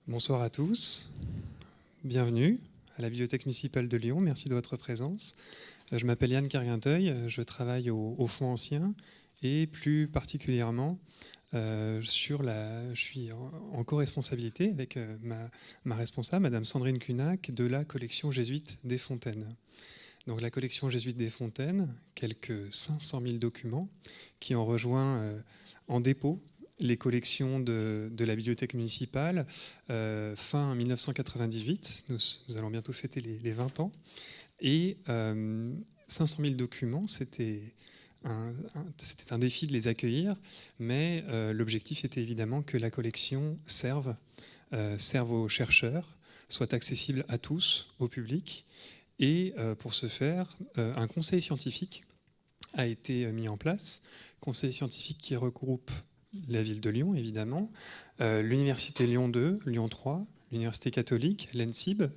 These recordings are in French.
Bonsoir à tous, bienvenue à la Bibliothèque municipale de Lyon, merci de votre présence. Je m'appelle Yann Carguinteuil, je travaille au Fonds ancien et plus particulièrement je suis en co-responsabilité avec ma responsable, Madame Sandrine Cunac, de la collection jésuite des Fontaines. Donc la collection jésuite des Fontaines, quelques 500 000 documents qui ont rejoint en dépôt les collections de la bibliothèque municipale fin 1998. Nous allons bientôt fêter les 20 ans. Et 500 000 documents, c'était un défi de les accueillir, mais l'objectif était évidemment que la collection serve aux chercheurs, soit accessible à tous, au public. Et pour ce faire, un conseil scientifique a été mis en place, conseil scientifique qui regroupe la ville de Lyon, évidemment, l'Université Lyon 2, Lyon 3, l'Université catholique, l'ENSIB,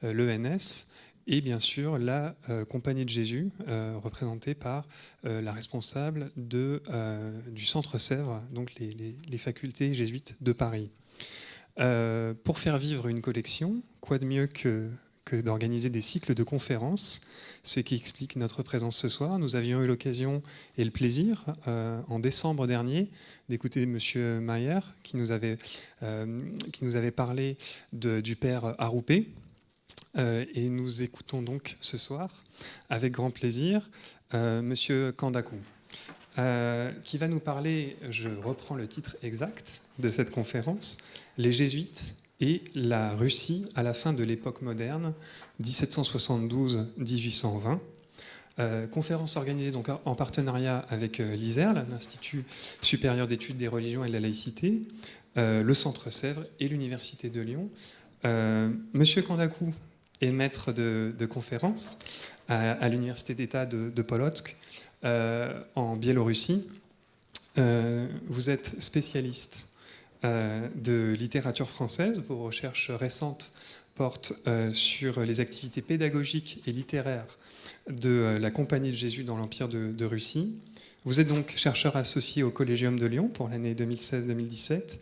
l'ENS, et bien sûr la Compagnie de Jésus, représentée par la responsable du Centre Sèvres, donc les facultés jésuites de Paris. Pour faire vivre une collection, quoi de mieux que d'organiser des cycles de conférences, ce qui explique notre présence ce soir. Nous avions eu l'occasion et le plaisir, en décembre dernier, d'écouter M. Mayer, qui nous avait parlé du père Aroupé. Et nous écoutons donc ce soir, avec grand plaisir, M. Kandakou, qui va nous parler, je reprends le titre exact de cette conférence, « Les Jésuites et la Russie à la fin de l'époque moderne, 1772-1820 ». Conférence organisée donc en partenariat avec l'ISERL, l'Institut supérieur d'études des religions et de la laïcité, le Centre Sèvres et l'Université de Lyon. Monsieur Kandakou est maître de conférence à l'Université d'État de Polotsk en Biélorussie. Vous êtes spécialiste de littérature française. Vos recherches récentes portent sur les activités pédagogiques et littéraires de la Compagnie de Jésus dans l'Empire de Russie. Vous êtes donc chercheur associé au Collégium de Lyon pour l'année 2016-2017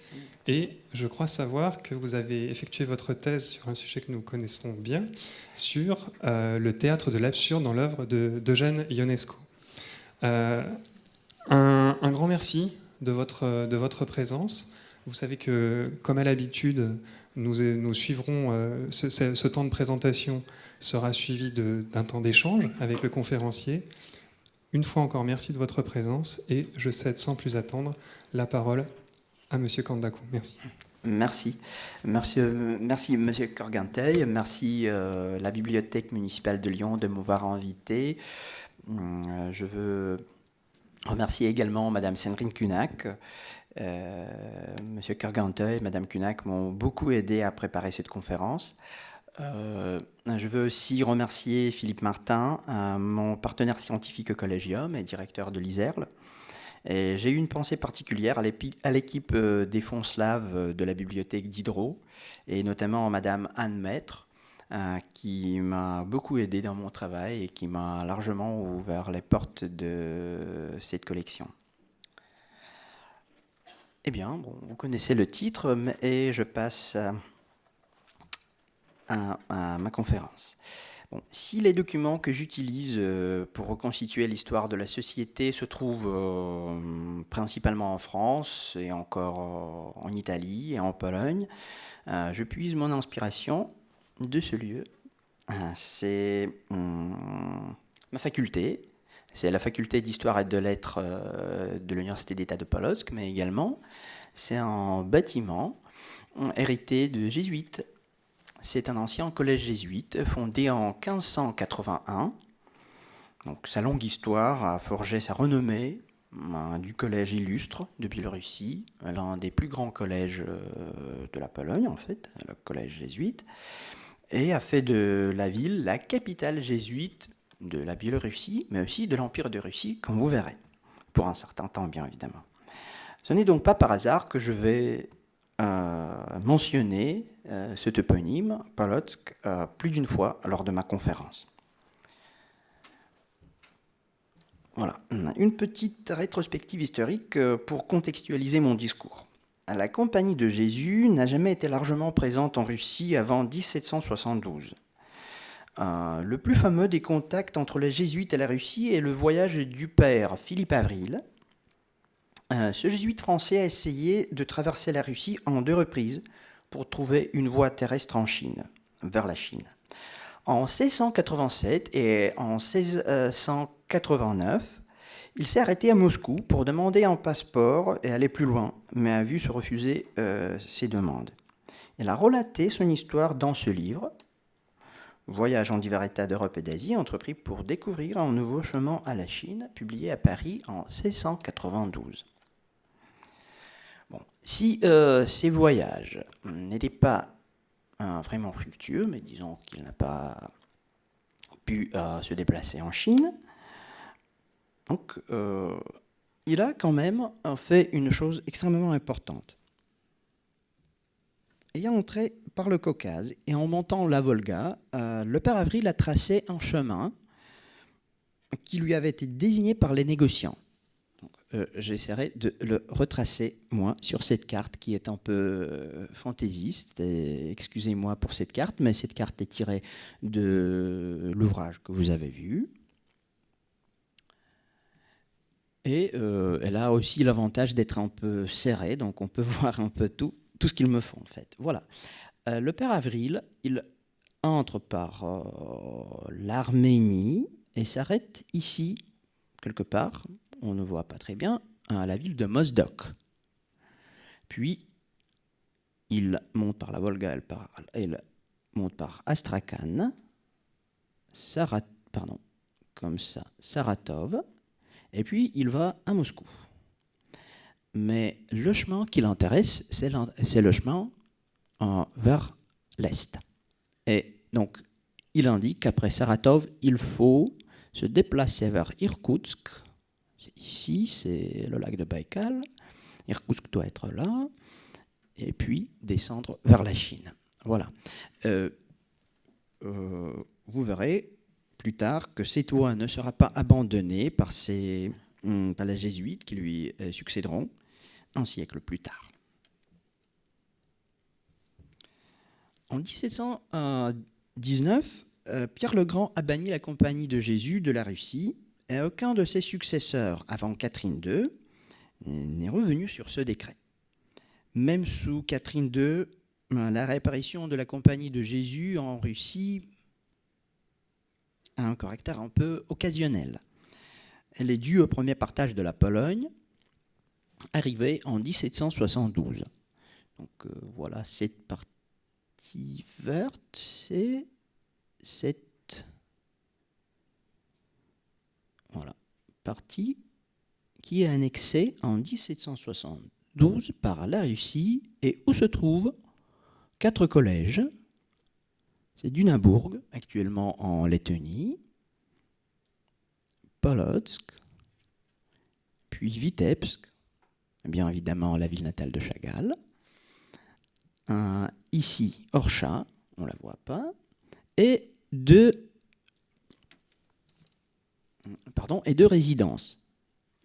et je crois savoir que vous avez effectué votre thèse sur un sujet que nous connaissons bien, sur le théâtre de l'absurde dans l'œuvre d'Eugène Ionesco. Un grand merci de votre présence. Vous savez que, comme à l'habitude, nous suivrons ce temps de présentation sera suivi d'un temps d'échange avec le conférencier. Une fois encore, merci de votre présence et je cède sans plus attendre la parole à M. Kandakou. Merci. Merci. Merci M. Carguinteuil. Merci la Bibliothèque municipale de Lyon de m'avoir invité. Je veux remercier également Mme Sandrine Cunac. M. Carguinteuil et Mme Cunac m'ont beaucoup aidé à préparer cette conférence. Je veux aussi remercier Philippe Martin, mon partenaire scientifique au Collégium et directeur de l'ISERL. Et j'ai eu une pensée particulière à l'équipe des fonds slaves de la bibliothèque Diderot, et notamment Madame Anne Maître, qui m'a beaucoup aidé dans mon travail et qui m'a largement ouvert les portes de cette collection. Eh bien, bon, vous connaissez le titre et je passe à ma conférence. Bon, si les documents que j'utilise pour reconstituer l'histoire de la société se trouvent principalement en France et encore en Italie et en Pologne, je puise mon inspiration de ce lieu. C'est ma faculté, c'est la faculté d'histoire et de lettres de l'Université d'État de Polotsk, mais également c'est un bâtiment hérité de jésuites. C'est un ancien collège jésuite fondé en 1581. Donc, sa longue histoire a forgé sa renommée du collège illustre de Biélorussie, l'un des plus grands collèges de la Pologne, en fait, le collège jésuite, et a fait de la ville la capitale jésuite de la Biélorussie, mais aussi de l'Empire de Russie, comme vous verrez, pour un certain temps, bien évidemment. Ce n'est donc pas par hasard que je vais mentionner ce toponyme, Polotsk, plus d'une fois lors de ma conférence. Voilà, une petite rétrospective historique pour contextualiser mon discours. La Compagnie de Jésus n'a jamais été largement présente en Russie avant 1772. Le plus fameux des contacts entre les jésuites et la Russie est le voyage du père Philippe Avril. Ce jésuite français a essayé de traverser la Russie en 2 reprises pour trouver une voie terrestre en Chine, vers la Chine. En 1687 et en 1689, il s'est arrêté à Moscou pour demander un passeport et aller plus loin, mais a vu se refuser ses demandes. Il a relaté son histoire dans ce livre, Voyage en divers états d'Europe et d'Asie, entrepris pour découvrir un nouveau chemin à la Chine, publié à Paris en 1692. Bon, si ces voyages n'étaient pas vraiment fructueux, mais disons qu'il n'a pas pu se déplacer en Chine, donc il a quand même fait une chose extrêmement importante. Ayant entré par le Caucase et en montant la Volga, le père Avril a tracé un chemin qui lui avait été désigné par les négociants. J'essaierai de le retracer, moi, sur cette carte qui est un peu fantaisiste. Excusez-moi pour cette carte, mais cette carte est tirée de l'ouvrage que vous avez vu. Et elle a aussi l'avantage d'être un peu serrée, donc on peut voir un peu tout ce qu'il me faut, en fait. Voilà. Le père Avril, il entre par l'Arménie et s'arrête ici, quelque part, on ne voit pas très bien, à la ville de Mozdok. Puis, il monte par la Volga, il monte par Astrakhan, Saratov, et puis il va à Moscou. Mais le chemin qui l'intéresse, c'est le chemin vers l'Est. Et donc, il indique qu'après Saratov, il faut se déplacer vers Irkoutsk. Ici, c'est le lac de Baïkal. Irkoutsk doit être là. Et puis descendre vers la Chine. Voilà. Vous verrez plus tard que cette voie ne sera pas abandonnée par les jésuites qui lui succéderont un siècle plus tard. En 1719, Pierre le Grand a banni la Compagnie de Jésus de la Russie et aucun de ses successeurs avant Catherine II n'est revenu sur ce décret. Même sous Catherine II, la réapparition de la Compagnie de Jésus en Russie a un caractère un peu occasionnel. Elle est due au premier partage de la Pologne, arrivé en 1772. Donc voilà, cette partie verte, c'est cette partie qui est annexée en 1772 par la Russie et où se trouvent 4 collèges. C'est Dunabourg, actuellement en Lettonie, Polotsk, puis Vitebsk, bien évidemment la ville natale de Chagall. Ici, Orsha, on ne la voit pas, et deux résidences.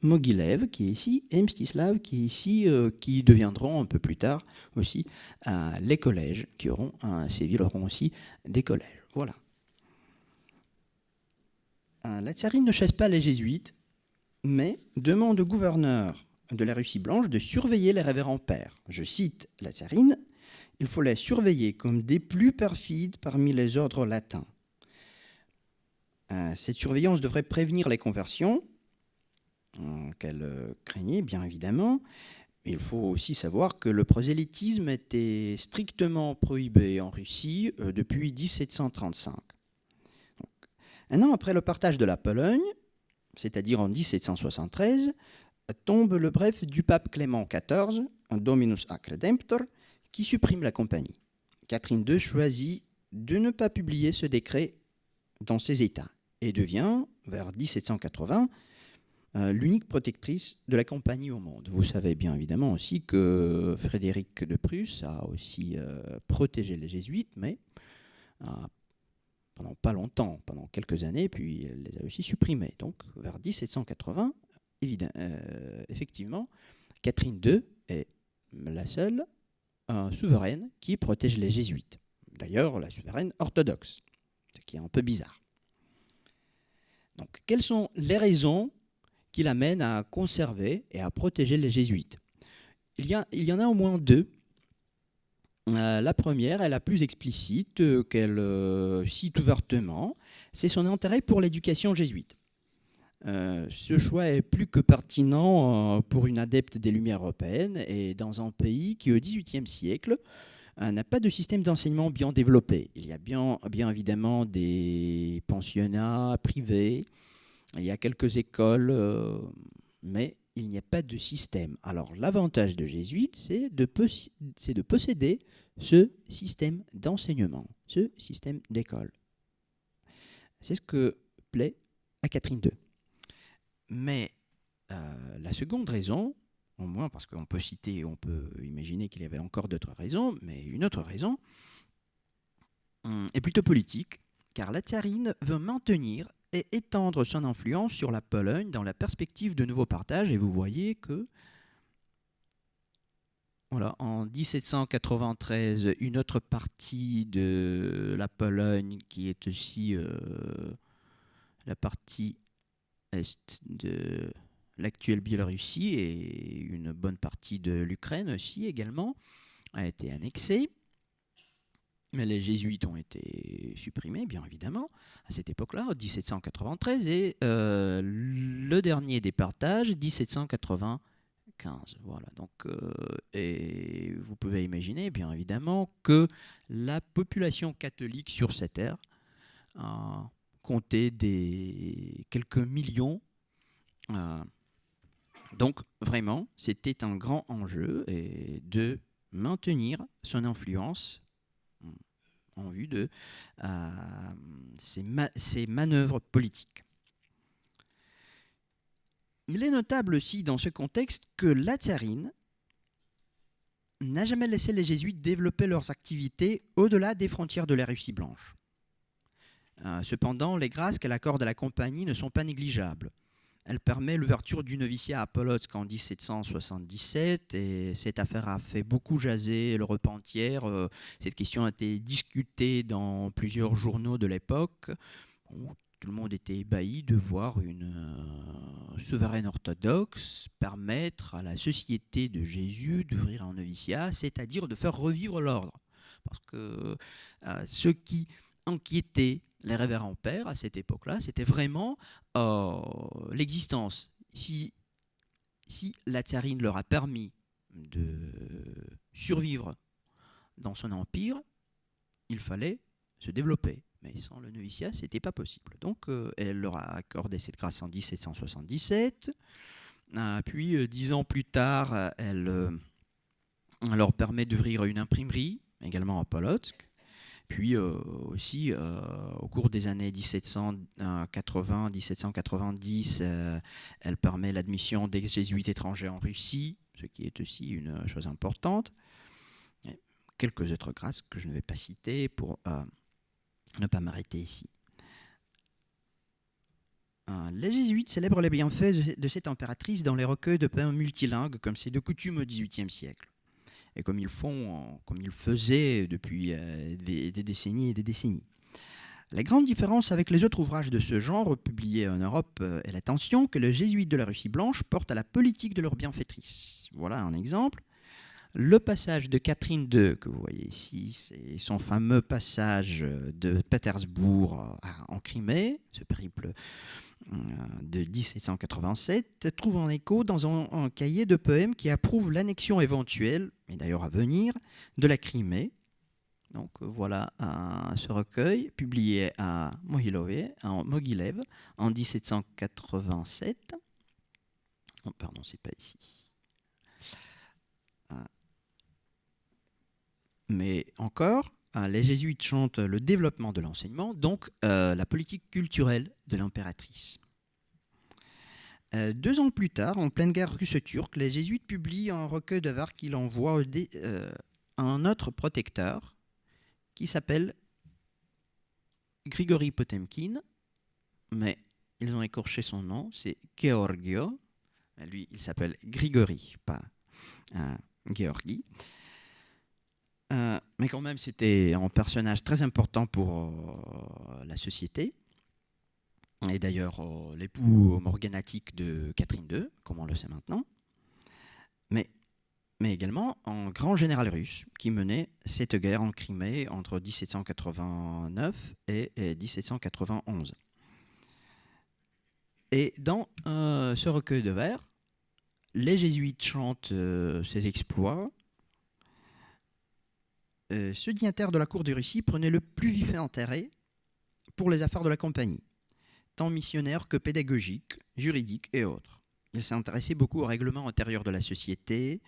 Mogilev, qui est ici, et Mstislav, qui est ici, qui deviendront un peu plus tard aussi les collèges, ces villes auront aussi des collèges. Voilà. La tsarine ne chasse pas les jésuites, mais demande au gouverneur de la Russie blanche de surveiller les révérends pères. Je cite la tsarine, « Il faut les surveiller comme des plus perfides parmi les ordres latins. » Cette surveillance devrait prévenir les conversions, qu'elle craignait bien évidemment. Il faut aussi savoir que le prosélytisme était strictement prohibé en Russie depuis 1735. Donc, un an après le partage de la Pologne, c'est-à-dire en 1773, tombe le bref du pape Clément XIV, un Dominus ac Redemptor, qui supprime la compagnie. Catherine II choisit de ne pas publier ce décret dans ses États et devient, vers 1780, l'unique protectrice de la compagnie au monde. Vous savez bien évidemment aussi que Frédéric de Prusse a aussi protégé les jésuites, mais pendant pas longtemps, pendant quelques années, puis elle les a aussi supprimés. Donc vers 1780, effectivement, Catherine II est la seule souveraine qui protège les jésuites. D'ailleurs, la souveraine orthodoxe, ce qui est un peu bizarre. Donc, quelles sont les raisons qui l'amènent à conserver et à protéger les jésuites? Il y en a au moins deux. La première est la plus explicite, qu'elle cite ouvertement, c'est son intérêt pour l'éducation jésuite. Ce choix est plus que pertinent pour une adepte des Lumières européennes et dans un pays qui, au XVIIIe siècle, n'a pas de système d'enseignement bien développé. Il y a bien évidemment des pensionnats privés, il y a quelques écoles, mais il n'y a pas de système. Alors l'avantage de jésuite, c'est de posséder ce système d'enseignement, ce système d'école. C'est ce que plaît à Catherine II. Mais la seconde raison, au moins parce qu'on peut citer, on peut imaginer qu'il y avait encore d'autres raisons, mais une autre raison est plutôt politique, car la tsarine veut maintenir et étendre son influence sur la Pologne dans la perspective de nouveaux partages. Et vous voyez que, voilà, en 1793, une autre partie de la Pologne, qui est aussi la partie est de l'actuelle Biélorussie et une bonne partie de l'Ukraine aussi également, a été annexée. Mais les jésuites ont été supprimés, bien évidemment, à cette époque-là, en 1793, et le dernier des partages, 1795. Voilà, donc, et vous pouvez imaginer, bien évidemment, que la population catholique sur cette terre comptait quelques millions. Donc, vraiment, c'était un grand enjeu de maintenir son influence en vue de ces manœuvres politiques. Il est notable aussi dans ce contexte que la tsarine n'a jamais laissé les jésuites développer leurs activités au-delà des frontières de la Russie blanche. Cependant, les grâces qu'elle accorde à la compagnie ne sont pas négligeables. Elle permet l'ouverture du noviciat à Polotsk en 1777 et cette affaire a fait beaucoup jaser l'Europe entière. Cette question a été discutée dans plusieurs journaux de l'époque. Tout le monde était ébahi de voir une souveraine orthodoxe permettre à la Société de Jésus d'ouvrir un noviciat, c'est-à-dire de faire revivre l'ordre. Parce que ce qui inquiétait les révérends pères à cette époque-là, c'était vraiment l'existence. Si la tsarine leur a permis de survivre dans son empire, il fallait se développer. Mais sans le noviciat, ce n'était pas possible. Donc, elle leur a accordé cette grâce en 1777. Puis, 10 ans plus tard, elle leur permet d'ouvrir une imprimerie, également à Polotsk. Puis aussi, au cours des années 1780-1790, elle permet l'admission des jésuites étrangers en Russie, ce qui est aussi une chose importante. Et quelques autres grâces que je ne vais pas citer pour ne pas m'arrêter ici. Les jésuites célèbrent les bienfaits de cette impératrice dans les recueils de poèmes multilingues, comme c'est de coutume au XVIIIe siècle. Et comme ils faisaient depuis des décennies et des décennies. La grande différence avec les autres ouvrages de ce genre publiés en Europe est l'attention que les jésuites de la Russie blanche portent à la politique de leur bienfaitrice. Voilà un exemple. Le passage de Catherine II, que vous voyez ici, c'est son fameux passage de Pétersbourg en Crimée, ce périple de 1787, trouve un écho dans un cahier de poèmes qui approuve l'annexion éventuelle, et d'ailleurs à venir, de la Crimée. Donc voilà ce recueil publié à Mogilev en 1787. Oh, pardon, c'est pas ici. Mais encore, les jésuites chantent le développement de l'enseignement, donc la politique culturelle de l'impératrice. 2 ans plus tard, en pleine guerre russo-turque, les jésuites publient un recueil de vers qu'ils envoient à un autre protecteur qui s'appelle Grigori Potemkin, mais ils ont écorché son nom, c'est Georgio. Lui, il s'appelle Grigori, pas Gueorgui. Mais quand même, c'était un personnage très important pour la société. Et d'ailleurs, l'époux morganatique de Catherine II, comme on le sait maintenant. Mais également un grand général russe qui menait cette guerre en Crimée entre 1789 et 1791. Et dans ce recueil de vers, les jésuites chantent ses exploits. Ce dignitaire de la cour de Russie prenait le plus vif intérêt pour les affaires de la compagnie, tant missionnaires que pédagogiques, juridiques et autres. Il s'intéressait beaucoup au règlement intérieur de la société,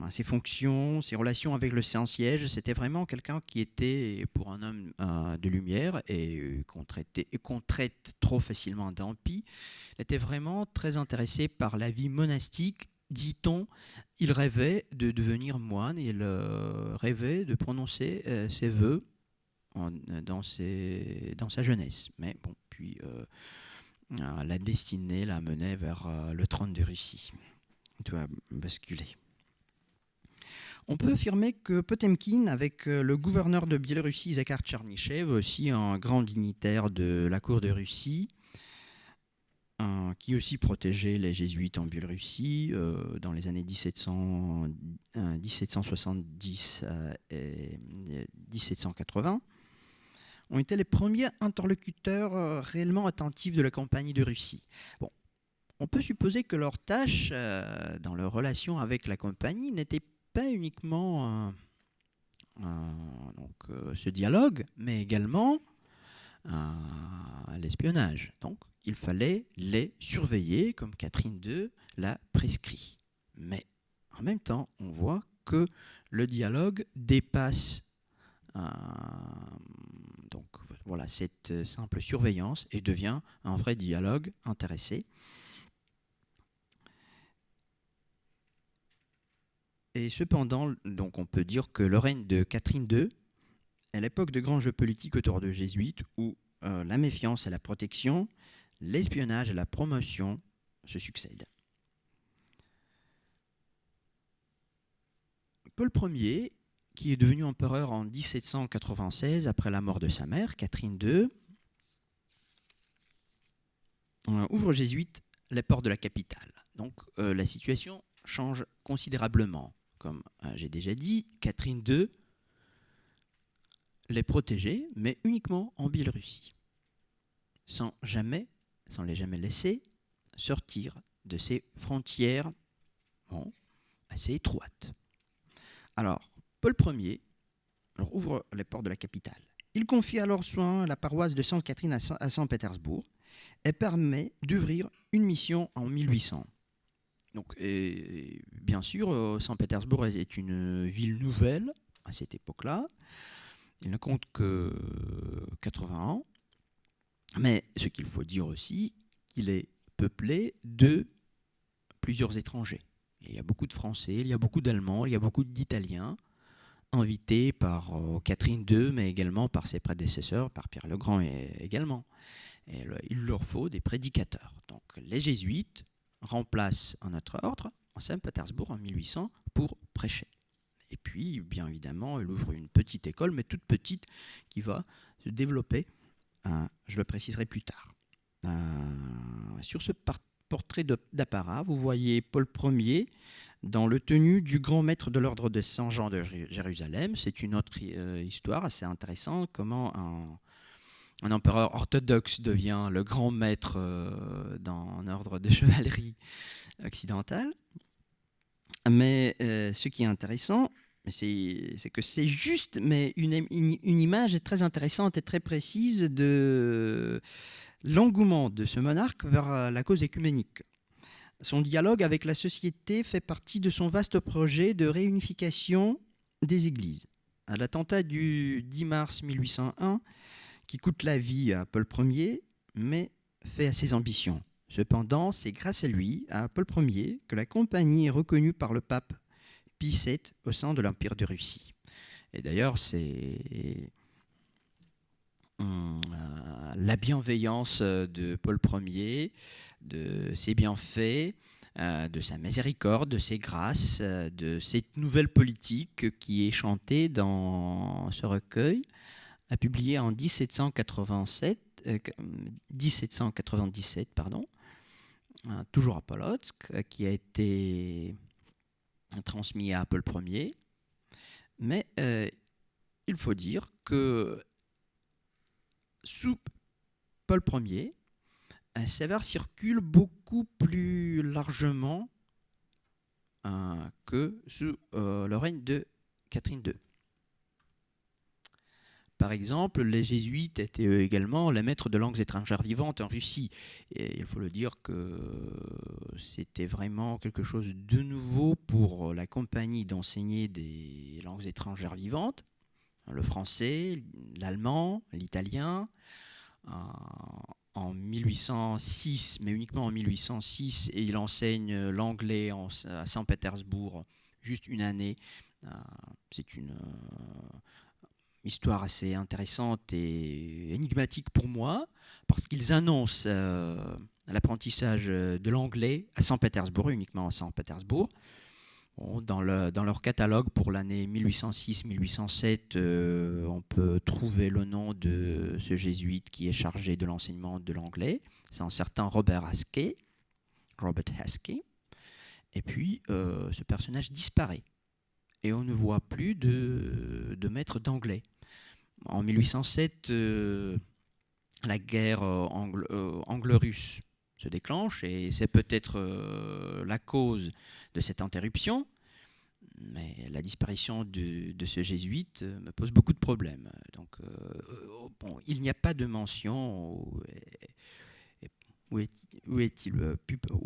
à ses fonctions, ses relations avec le Saint-Siège. C'était vraiment quelqu'un qui était, pour un homme de lumière et qu'on traite trop facilement d'impi, il était vraiment très intéressé par la vie monastique. Dit-on, il rêvait de devenir moine et il rêvait de prononcer ses vœux dans sa jeunesse. Mais bon, puis la destinée l'a mené vers le trône de Russie. Tout a basculé. On peut affirmer que Potemkin, avec le gouverneur de Biélorussie, Zakhar Tchernychev, aussi un grand dignitaire de la cour de Russie, qui aussi protégeait les jésuites en Biélorussie dans les années 1770 et 1780, ont été les premiers interlocuteurs réellement attentifs de la compagnie de Russie. Bon, on peut supposer que leur tâche dans leur relation avec la compagnie n'était pas uniquement ce dialogue, mais également l'espionnage. Donc, il fallait les surveiller, comme Catherine II l'a prescrit. Mais en même temps, on voit que le dialogue dépasse donc, voilà, cette simple surveillance et devient un vrai dialogue intéressé. Et cependant, donc on peut dire que le règne de Catherine II est l'époque de grands jeux politiques autour de jésuites où la méfiance et la protection, l'espionnage et la promotion se succèdent. Paul Ier, qui est devenu empereur en 1796 après la mort de sa mère, Catherine II, ouvre aux jésuites les portes de la capitale. Donc la situation change considérablement. Comme j'ai déjà dit, Catherine II les protégeait, mais uniquement en Biélorussie, sans les jamais laisser sortir de ses frontières assez étroites. Alors, Paul Ier ouvre les portes de la capitale. Il confie alors soin à la paroisse de Sainte-Catherine à Saint-Pétersbourg et permet d'ouvrir une mission en 1800. Donc, et bien sûr, Saint-Pétersbourg est une ville nouvelle à cette époque-là. Il ne compte que 80 ans. Mais ce qu'il faut dire aussi, qu'il est peuplé de plusieurs étrangers. Il y a beaucoup de Français, il y a beaucoup d'Allemands, il y a beaucoup d'Italiens, invités par Catherine II, mais également par ses prédécesseurs, par Pierre le Grand également. Et il leur faut des prédicateurs. Donc les jésuites remplacent un autre ordre en Saint-Pétersbourg en 1800 pour prêcher. Et puis, bien évidemment, il ouvre une petite école, mais toute petite, qui va se développer. Je le préciserai plus tard. Sur ce portrait d'apparat, vous voyez Paul Ier dans le tenue du grand maître de l'ordre de Saint-Jean de Jérusalem. C'est une autre histoire assez intéressante, comment un empereur orthodoxe devient le grand maître dans un ordre de chevalerie occidentale. Mais ce qui est intéressant, c'est que c'est juste mais une image très intéressante et très précise de l'engouement de ce monarque vers la cause écuménique. Son dialogue avec la société fait partie de son vaste projet de réunification des églises. À l'attentat du 10 mars 1801, qui coûte la vie à Paul Ier, mais fait à ses ambitions. Cependant, c'est grâce à lui, à Paul Ier, que la compagnie est reconnue par le pape Pie VII au sein de l'Empire de Russie. Et d'ailleurs, c'est la bienveillance de Paul Ier, de ses bienfaits, de sa miséricorde, de ses grâces, de cette nouvelle politique qui est chantée dans ce recueil, publié en 1797, toujours à Polotsk, qui a été transmis à Paul Ier. Mais il faut dire que sous Paul Ier, ces vers circulent beaucoup plus largement que sous le règne de Catherine II. Par exemple, les jésuites étaient également les maîtres de langues étrangères vivantes en Russie. Et il faut le dire que c'était vraiment quelque chose de nouveau pour la compagnie d'enseigner des langues étrangères vivantes. Le français, l'allemand, l'italien. En 1806, mais uniquement en 1806, et il enseigne l'anglais à Saint-Pétersbourg juste une année. C'est une histoire assez intéressante et énigmatique pour moi, parce qu'ils annoncent l'apprentissage de l'anglais à Saint-Pétersbourg, uniquement à Saint-Pétersbourg. Bon, dans leur catalogue pour l'année 1806-1807, on peut trouver le nom de ce jésuite qui est chargé de l'enseignement de l'anglais. C'est un certain Robert Haskell. Et puis, ce personnage disparaît. Et on ne voit plus de maître d'anglais. En 1807, la guerre anglo-russe se déclenche et c'est peut-être la cause de cette interruption. Mais la disparition de ce jésuite me pose beaucoup de problèmes. Donc, il n'y a pas de mention où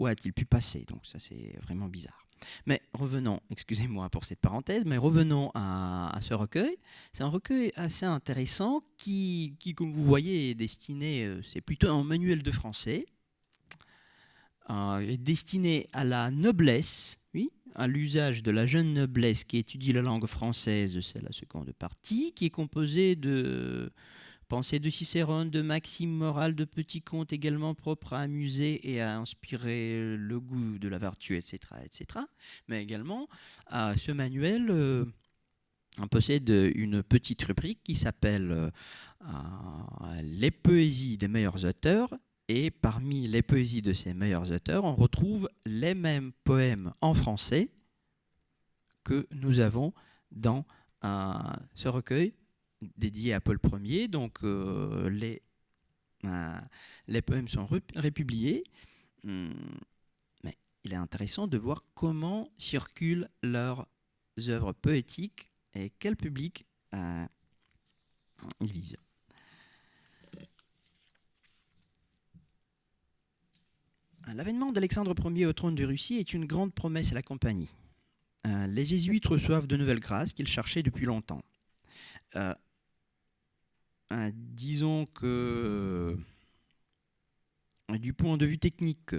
a-t-il pu passer. Donc ça, c'est vraiment bizarre. Mais revenons, excusez-moi pour cette parenthèse, mais revenons à ce recueil. C'est un recueil assez intéressant qui, comme vous voyez, est destiné, c'est plutôt un manuel de français, est destiné à la noblesse, oui, à l'usage de la jeune noblesse qui étudie la langue française, c'est la seconde partie, qui est composée de pensées de Cicérone, de maximes morales, de petits contes également propres à amuser et à inspirer le goût de la vertu, etc. etc. Mais également, ce manuel possède une petite rubrique qui s'appelle les poésies des meilleurs auteurs. Et parmi les poésies de ces meilleurs auteurs, on retrouve les mêmes poèmes en français que nous avons dans ce recueil dédié à Paul Ier. Donc les poèmes sont républiés, mais il est intéressant de voir comment circulent leurs œuvres poétiques et quel public ils visent. L'avènement d'Alexandre Ier au trône de Russie est une grande promesse à la compagnie. Les jésuites reçoivent de nouvelles grâces qu'ils cherchaient depuis longtemps. Disons que du point de vue technique,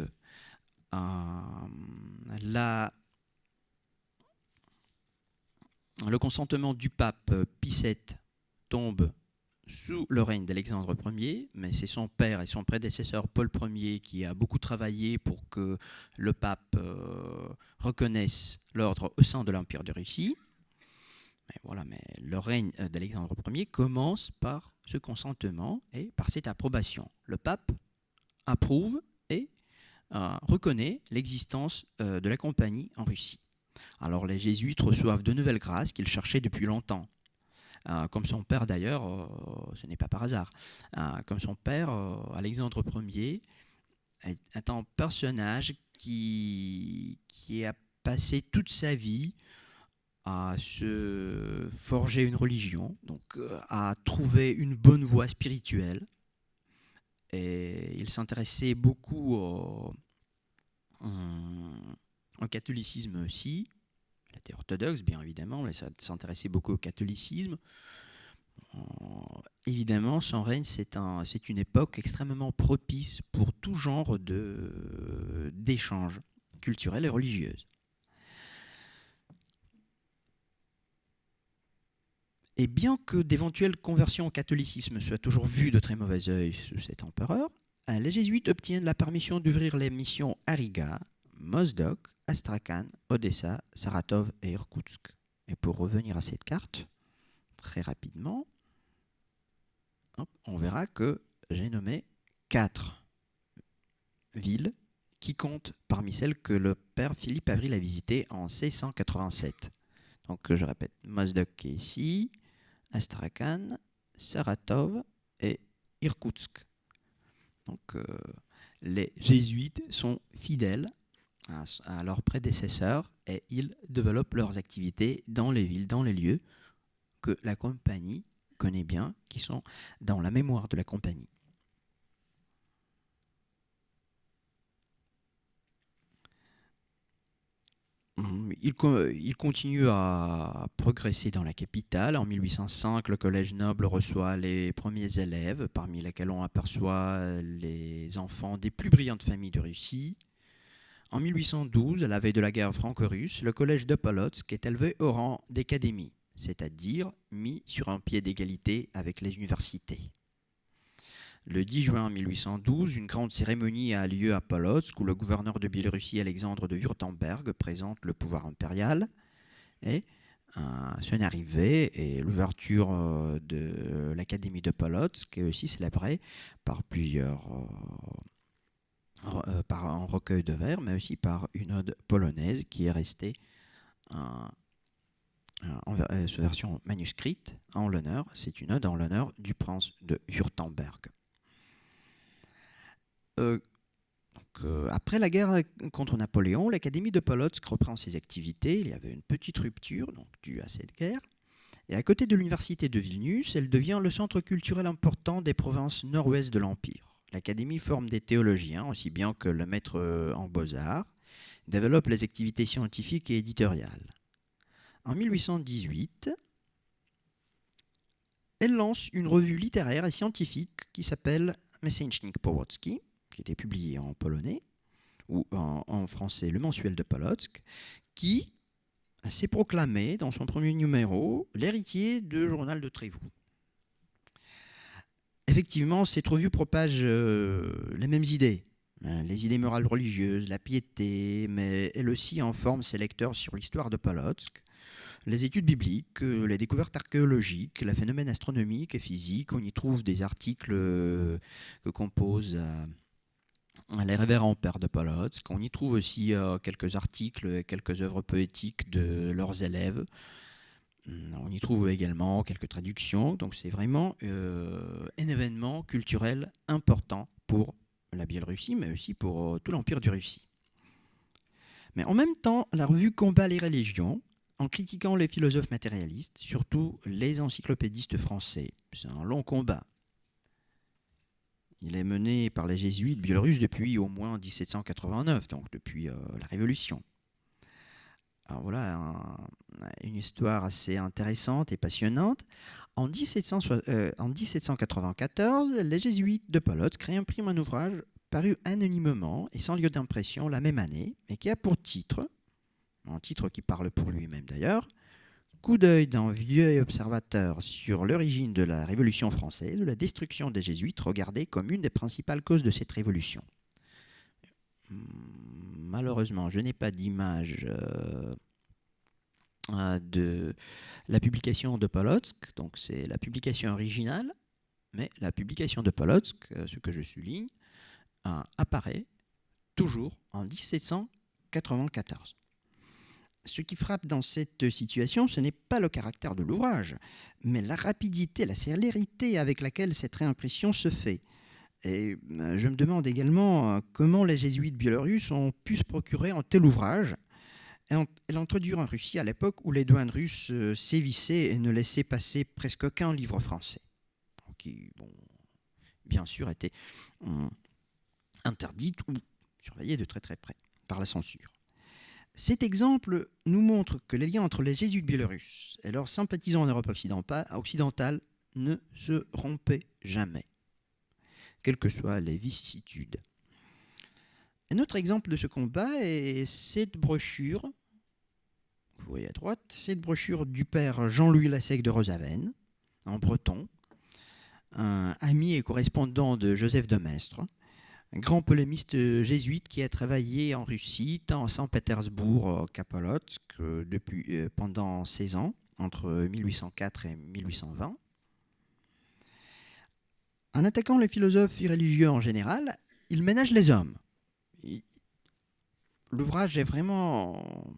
le consentement du pape Pie VII tombe sous le règne d'Alexandre Ier, mais c'est son père et son prédécesseur Paul Ier qui a beaucoup travaillé pour que le pape reconnaisse l'ordre au sein de l'Empire de Russie. Mais le règne d'Alexandre Ier commence par ce consentement et par cette approbation. Le pape approuve et reconnaît l'existence de la compagnie en Russie. Alors les jésuites reçoivent de nouvelles grâces qu'ils cherchaient depuis longtemps. Comme son père d'ailleurs, ce n'est pas par hasard, comme son père, Alexandre Ier, est un personnage qui a passé toute sa vie à se forger une religion, donc à trouver une bonne voie spirituelle. Et il s'intéressait beaucoup au catholicisme aussi. Il était orthodoxe, bien évidemment, mais ça s'intéressait beaucoup au catholicisme. Évidemment, son règne, c'est une époque extrêmement propice pour tout genre d'échanges culturels et religieux. Et bien que d'éventuelles conversions au catholicisme soient toujours vues de très mauvais œil sous cet empereur, les jésuites obtiennent la permission d'ouvrir les missions à Riga, Mozdok, Astrakhan, Odessa, Saratov et Irkoutsk. Et pour revenir à cette carte, très rapidement, on verra que j'ai nommé 4 villes qui comptent parmi celles que le père Philippe Avril a visitées en 1687. Donc je répète, Mozdok qui est ici, Astrakhan, Saratov et Irkoutsk. Donc les jésuites sont fidèles à leurs prédécesseurs et ils développent leurs activités dans les villes, dans les lieux que la compagnie connaît bien, qui sont dans la mémoire de la compagnie. Il continue à progresser dans la capitale. En 1805, le collège noble reçoit les premiers élèves, parmi lesquels on aperçoit les enfants des plus brillantes familles de Russie. En 1812, à la veille de la guerre franco-russe, le collège de Polotsk est élevé au rang d'académie, c'est-à-dire mis sur un pied d'égalité avec les universités. Le 10 juin 1812, une grande cérémonie a lieu à Polotsk où le gouverneur de Biélorussie, Alexandre de Wurtemberg, présente le pouvoir impérial. Et son arrivée et l'ouverture de l'académie de Polotsk est aussi célébrée par par un recueil de vers, mais aussi par une ode polonaise qui est restée sous version manuscrite en l'honneur. C'est une ode en l'honneur du prince de Wurtemberg. Après la guerre contre Napoléon, l'Académie de Polotsk reprend ses activités. Il y avait une petite rupture due à cette guerre. Et à côté de l'université de Vilnius, elle devient le centre culturel important des provinces nord-ouest de l'Empire. L'Académie forme des théologiens, aussi bien que le maître en beaux-arts, développe les activités scientifiques et éditoriales. En 1818, elle lance une revue littéraire et scientifique qui s'appelle Miesięcznik Polski, qui était publié en polonais, ou en français le mensuel de Polotsk, qui s'est proclamé dans son premier numéro l'héritier du journal de Trévoux. Effectivement, cette revue propage les mêmes idées, les idées morales religieuses, la piété, mais elle aussi informe ses lecteurs sur l'histoire de Polotsk, les études bibliques, les découvertes archéologiques, les phénomènes astronomiques et physiques. On y trouve des articles que composent les révérends pères de Polotsk. On y trouve aussi quelques articles, quelques œuvres poétiques de leurs élèves. On y trouve également quelques traductions. Donc c'est vraiment un événement culturel important pour la Biélorussie, mais aussi pour tout l'Empire de Russie. Mais en même temps, la revue combat les religions en critiquant les philosophes matérialistes, surtout les encyclopédistes français. C'est un long combat. Il est mené par les jésuites biélorusses depuis au moins 1789, donc depuis la Révolution. Alors voilà une histoire assez intéressante et passionnante. En 1794, les jésuites de Polotsk réimpriment un ouvrage paru anonymement et sans lieu d'impression la même année, et qui a pour titre, un titre qui parle pour lui-même d'ailleurs, Coup d'œil d'un vieux observateur sur l'origine de la Révolution française, de la destruction des jésuites, regardée comme une des principales causes de cette révolution. Malheureusement, je n'ai pas d'image de la publication de Polotsk, donc c'est la publication originale, mais la publication de Polotsk, ce que je souligne, apparaît toujours en 1794. Ce qui frappe dans cette situation, ce n'est pas le caractère de l'ouvrage, mais la rapidité, la célérité avec laquelle cette réimpression se fait. Et je me demande également comment les jésuites biélorusses ont pu se procurer un tel ouvrage et l'introduire en Russie à l'époque où les douanes russes sévissaient et ne laissaient passer presque aucun livre français, qui, bien sûr, était interdite ou surveillée de très très près par la censure. Cet exemple nous montre que les liens entre les jésuites biélorusses et leurs sympathisants en Europe occidentale ne se rompaient jamais, quelles que soient les vicissitudes. Un autre exemple de ce combat est cette brochure vous voyez à droite, cette brochure du père Jean-Louis Lassec de Rosaven, en breton, un ami et correspondant de Joseph de Maistre, un grand polémiste jésuite qui a travaillé en Russie, tant à Saint-Pétersbourg qu'à Polotsk, pendant 16 ans, entre 1804 et 1820. En attaquant les philosophes irréligieux en général, il ménage les hommes. L'ouvrage est vraiment...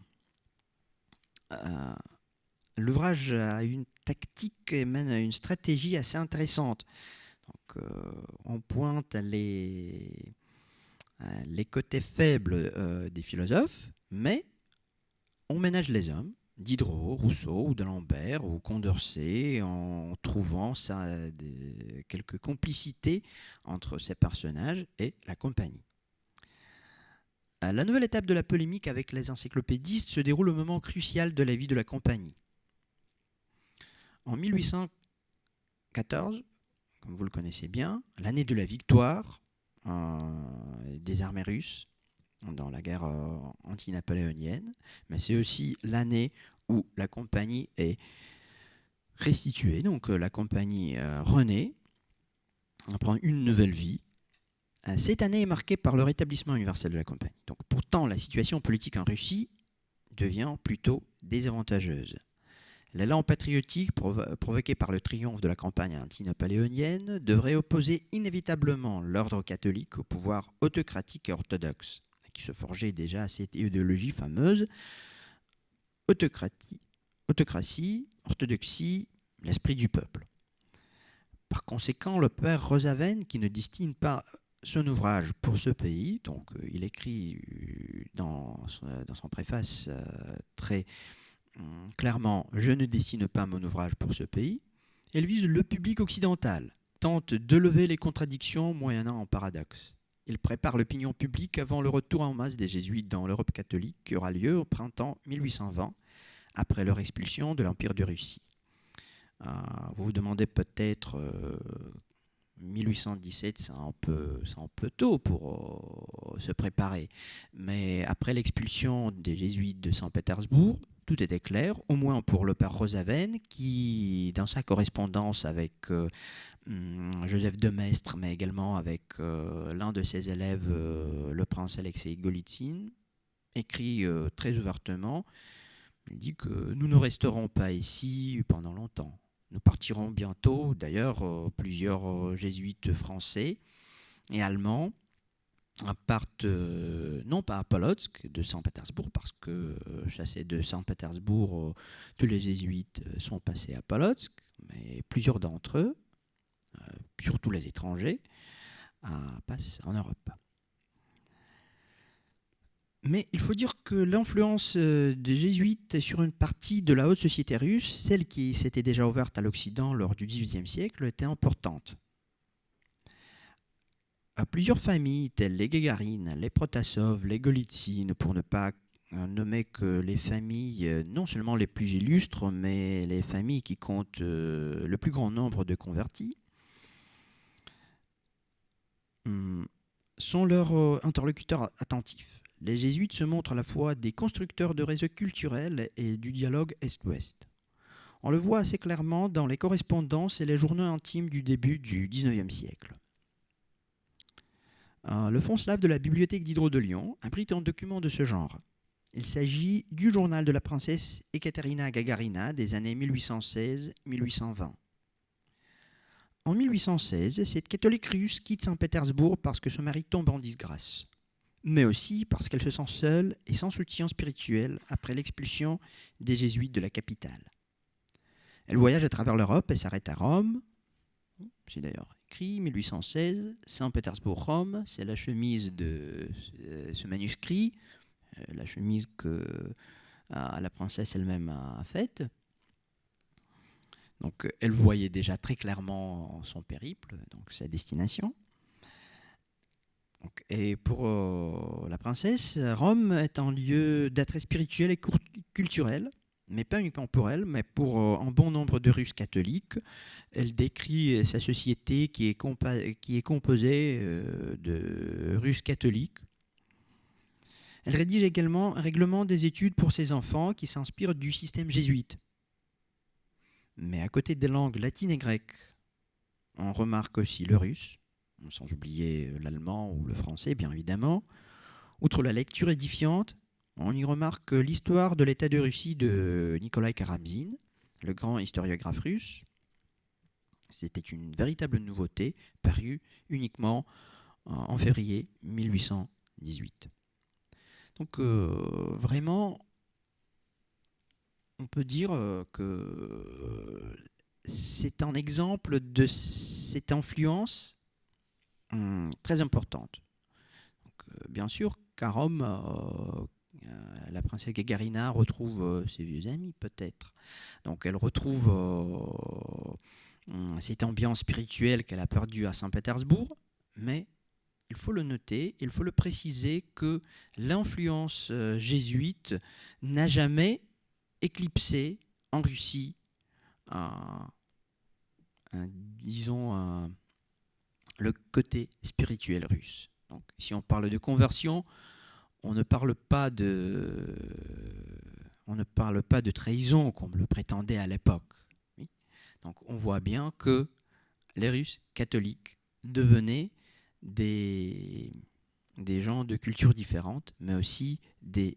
l'ouvrage a une tactique et mène une stratégie assez intéressante. Donc, on pointe les côtés faibles des philosophes, mais on ménage les hommes, Diderot, Rousseau ou d'Alembert ou Condorcet, en trouvant quelques complicités entre ces personnages et la compagnie. La nouvelle étape de la polémique avec les encyclopédistes se déroule au moment crucial de la vie de la compagnie. En 1814, comme vous le connaissez bien, l'année de la victoire des armées russes dans la guerre anti-napoléonienne, mais c'est aussi l'année où la compagnie est restituée, donc la compagnie renaît, prend une nouvelle vie. Cette année est marquée par le rétablissement universel de la compagnie. Donc, pourtant, la situation politique en Russie devient plutôt désavantageuse. L'élan patriotique provoqué par le triomphe de la campagne anti-napoléonienne devrait opposer inévitablement l'ordre catholique au pouvoir autocratique et orthodoxe, qui se forgeait déjà à cette idéologie fameuse: autocratie, orthodoxie, l'esprit du peuple. Par conséquent, le père Rosaven, qui ne destine pas son ouvrage pour ce pays, donc il écrit dans son préface très clairement « Je ne destine pas mon ouvrage pour ce pays », elle vise le public occidental, tente de lever les contradictions moyennant un paradoxe. Il prépare l'opinion publique avant le retour en masse des jésuites dans l'Europe catholique qui aura lieu au printemps 1820, après leur expulsion de l'Empire de Russie. Vous vous demandez peut-être, 1817, c'est un peu tôt pour se préparer. Mais après l'expulsion des jésuites de Saint-Pétersbourg, tout était clair, au moins pour le père Rosaven, qui, dans sa correspondance avec Joseph de Maistre, mais également avec l'un de ses élèves, le prince Alexei Golitsyn, écrit très ouvertement. Il dit que nous ne resterons pas ici pendant longtemps. Nous partirons bientôt. D'ailleurs, plusieurs jésuites français et allemands partent non pas à Polotsk de Saint-Pétersbourg, parce que chassés de Saint-Pétersbourg, tous les jésuites sont passés à Polotsk, mais plusieurs d'entre eux, surtout les étrangers, passent en Europe. Mais il faut dire que l'influence des jésuites sur une partie de la haute société russe, celle qui s'était déjà ouverte à l'Occident lors du XVIIIe siècle, était importante. Plusieurs familles, telles les Gagarine, les Protasov, les Golitsyn, pour ne pas nommer que les familles non seulement les plus illustres, mais les familles qui comptent le plus grand nombre de convertis, sont leurs interlocuteurs attentifs. Les jésuites se montrent à la fois des constructeurs de réseaux culturels et du dialogue Est-Ouest. On le voit assez clairement dans les correspondances et les journaux intimes du début du XIXe siècle. Le fonds slave de la bibliothèque Diderot de Lyon abrite un document de ce genre. Il s'agit du journal de la princesse Ekaterina Gagarina des années 1816-1820. En 1816, cette catholique russe quitte Saint-Pétersbourg parce que son mari tombe en disgrâce, mais aussi parce qu'elle se sent seule et sans soutien spirituel après l'expulsion des jésuites de la capitale. Elle voyage à travers l'Europe et s'arrête à Rome. J'ai d'ailleurs écrit 1816, Saint-Pétersbourg-Rome, c'est la chemise de ce manuscrit, la chemise que la princesse elle-même a faite. Donc elle voyait déjà très clairement son périple, donc sa destination. Et pour la princesse, Rome est un lieu d'attrait spirituel et culturel, mais pas uniquement pour elle, mais pour un bon nombre de Russes catholiques. Elle décrit sa société qui est composée de Russes catholiques. Elle rédige également un règlement des études pour ses enfants qui s'inspire du système jésuite. Mais à côté des langues latines et grecques, on remarque aussi le russe, sans oublier l'allemand ou le français bien évidemment. Outre la lecture édifiante, on y remarque l'histoire de l'État de Russie de Nikolai Karamzine, le grand historiographe russe. C'était une véritable nouveauté, parue uniquement en février 1818. Donc vraiment, on peut dire que c'est un exemple de cette influence très importante. Donc, bien sûr, qu'à Rome, la princesse Gagarina retrouve ses vieux amis peut-être. Donc elle retrouve cette ambiance spirituelle qu'elle a perdue à Saint-Pétersbourg, mais il faut le noter, il faut le préciser que l'influence jésuite n'a jamais éclipsé en Russie, disons, le côté spirituel russe. Donc, si on parle de conversion, on ne parle pas de trahison comme le prétendait à l'époque. Oui. Donc on voit bien que les Russes catholiques devenaient des gens de cultures différentes, mais aussi des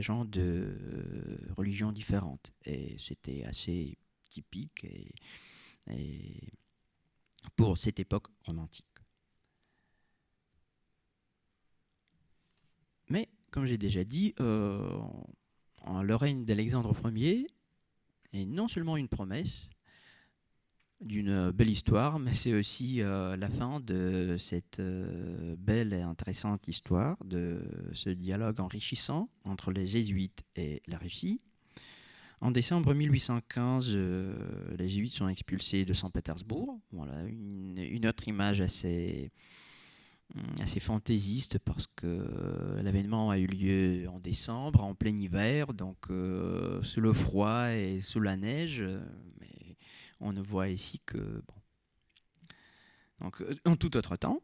gens de religions différentes. Et c'était assez typique et pour cette époque romantique. Mais, comme j'ai déjà dit, le règne d'Alexandre Ier est non seulement une promesse d'une belle histoire, mais c'est aussi la fin de cette belle et intéressante histoire, de ce dialogue enrichissant entre les jésuites et la Russie. En décembre 1815, les jésuites sont expulsés de Saint-Pétersbourg. Voilà, une autre image assez fantaisiste parce que l'événement a eu lieu en décembre, en plein hiver, donc sous le froid et sous la neige. Mais on ne voit ici que... Bon. Donc, en tout autre temps,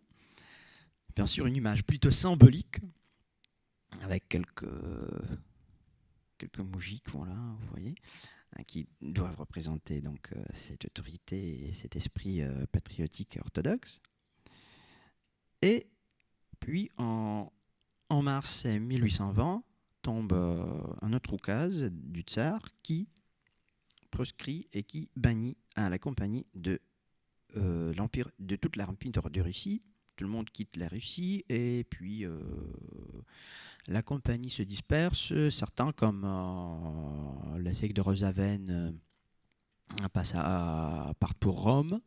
bien sûr une image plutôt symbolique, avec quelques moujiks, voilà, vous voyez, qui doivent représenter donc cette autorité et cet esprit patriotique et orthodoxe. Et puis en mars 1820 tombe un autre oukase du tsar qui proscrit et qui bannit à la compagnie de l'empire, de toute l'empire de Russie. Tout le monde quitte la Russie et puis la compagnie se disperse. Certains, comme la secte de Rosaven, partent pour Rome.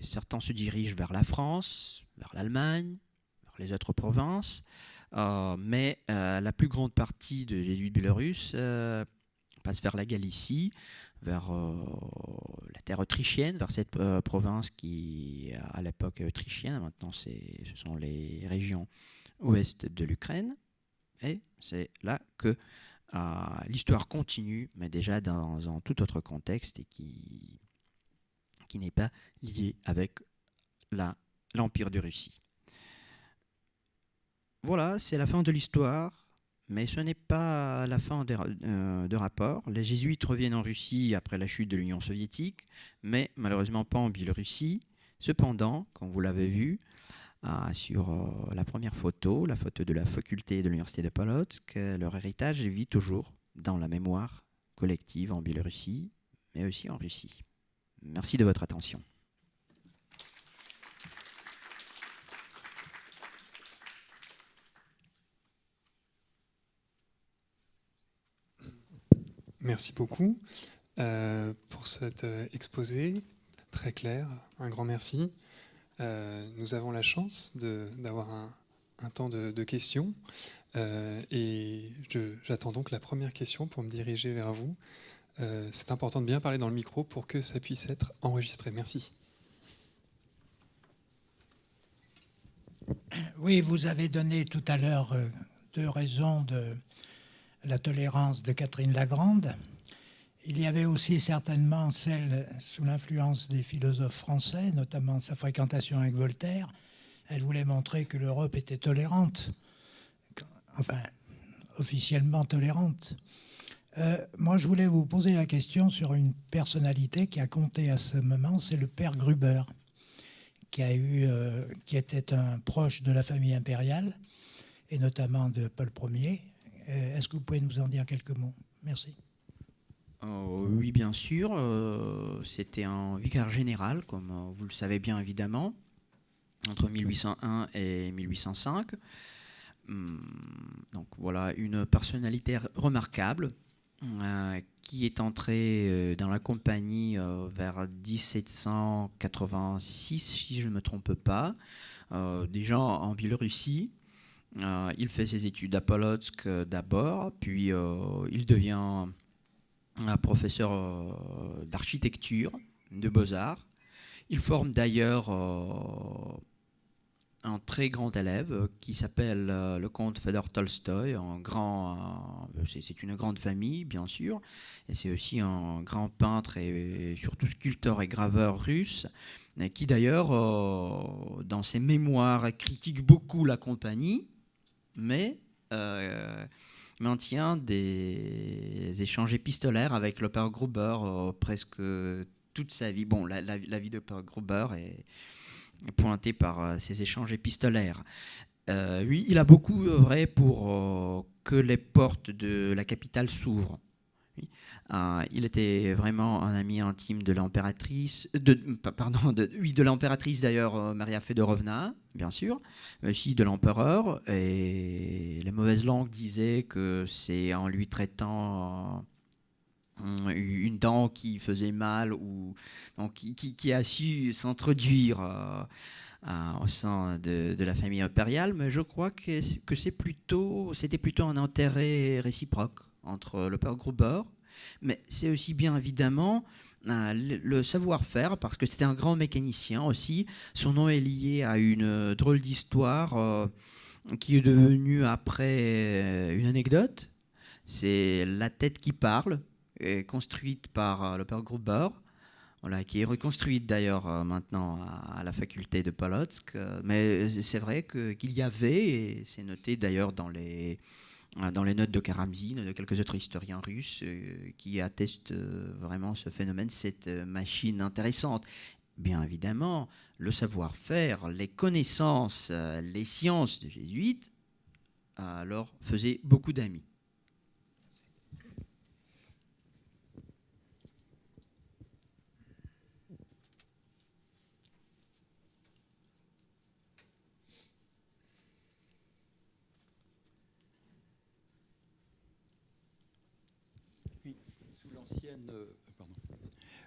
Certains se dirigent vers la France, vers l'Allemagne, vers les autres provinces. Mais la plus grande partie des jésuites biélorusses passe vers la Galicie, vers la terre autrichienne, vers cette province qui, à l'époque, est autrichienne. Maintenant, ce sont les régions ouest de l'Ukraine. Et c'est là que l'histoire continue, mais déjà dans un tout autre contexte et qui n'est pas lié avec l'Empire de Russie. Voilà, c'est la fin de l'histoire. Mais ce n'est pas la fin de rapport. Les jésuites reviennent en Russie après la chute de l'Union soviétique, mais malheureusement pas en Biélorussie. Cependant, comme vous l'avez vu sur la première photo, la photo de la faculté de l'Université de Polotsk, leur héritage vit toujours dans la mémoire collective en Biélorussie, mais aussi en Russie. Merci de votre attention. Merci beaucoup pour cet exposé très clair. Un grand merci. Nous avons la chance d'avoir un temps de questions et j'attends donc la première question pour me diriger vers vous. C'est important de bien parler dans le micro pour que ça puisse être enregistré. Merci. Oui, vous avez donné tout à l'heure deux raisons de la tolérance de Catherine la Grande. Il y avait aussi certainement celle sous l'influence des philosophes français, notamment sa fréquentation avec Voltaire, Elle voulait montrer que l'Europe était tolérante, enfin, officiellement tolérante. Moi, je voulais vous poser la question sur une personnalité qui a compté à ce moment, c'est le père Gruber, qui était un proche de la famille impériale, et notamment de Paul Ier. Est-ce que vous pouvez nous en dire quelques mots? Merci. Oui, bien sûr. C'était un vicaire général, comme vous le savez bien évidemment, entre 1801 et 1805. Donc voilà, une personnalité remarquable qui est entrée dans la compagnie vers 1786, si je ne me trompe pas, déjà en Biélorussie. Il fait ses études à Polotsk d'abord, puis il devient un professeur d'architecture, de beaux-arts. Il forme d'ailleurs un très grand élève qui s'appelle le comte Fedor Tolstoï. C'est une grande famille, bien sûr, et c'est aussi un grand peintre et surtout sculpteur et graveur russe, qui d'ailleurs, dans ses mémoires, critique beaucoup la compagnie, mais maintient des échanges épistolaires avec le père Gruber presque toute sa vie. Bon, la vie de père Gruber est pointée par ses échanges épistolaires. Lui, il a beaucoup œuvré pour que les portes de la capitale s'ouvrent. Il était vraiment un ami intime de l'impératrice, de l'impératrice d'ailleurs, Maria Fedorovna, bien sûr, mais aussi de l'empereur. Et les mauvaises langues disaient que c'est en lui traitant une dent qui faisait mal ou donc, qui a su s'introduire au sein de la famille impériale. Mais je crois que c'était plutôt un intérêt réciproque entre le père Gruber. Mais c'est aussi bien évidemment le savoir-faire, parce que c'était un grand mécanicien aussi. Son nom est lié à une drôle d'histoire qui est devenue après une anecdote. C'est la tête qui parle, construite par le père Gruber, voilà, qui est reconstruite d'ailleurs maintenant à la faculté de Polotsk. Mais c'est vrai qu'il y avait, et c'est noté d'ailleurs dans les notes de Karamzine, de quelques autres historiens russes qui attestent vraiment ce phénomène, cette machine intéressante. Bien évidemment, le savoir-faire, les connaissances, les sciences des jésuites, alors faisaient beaucoup d'amis.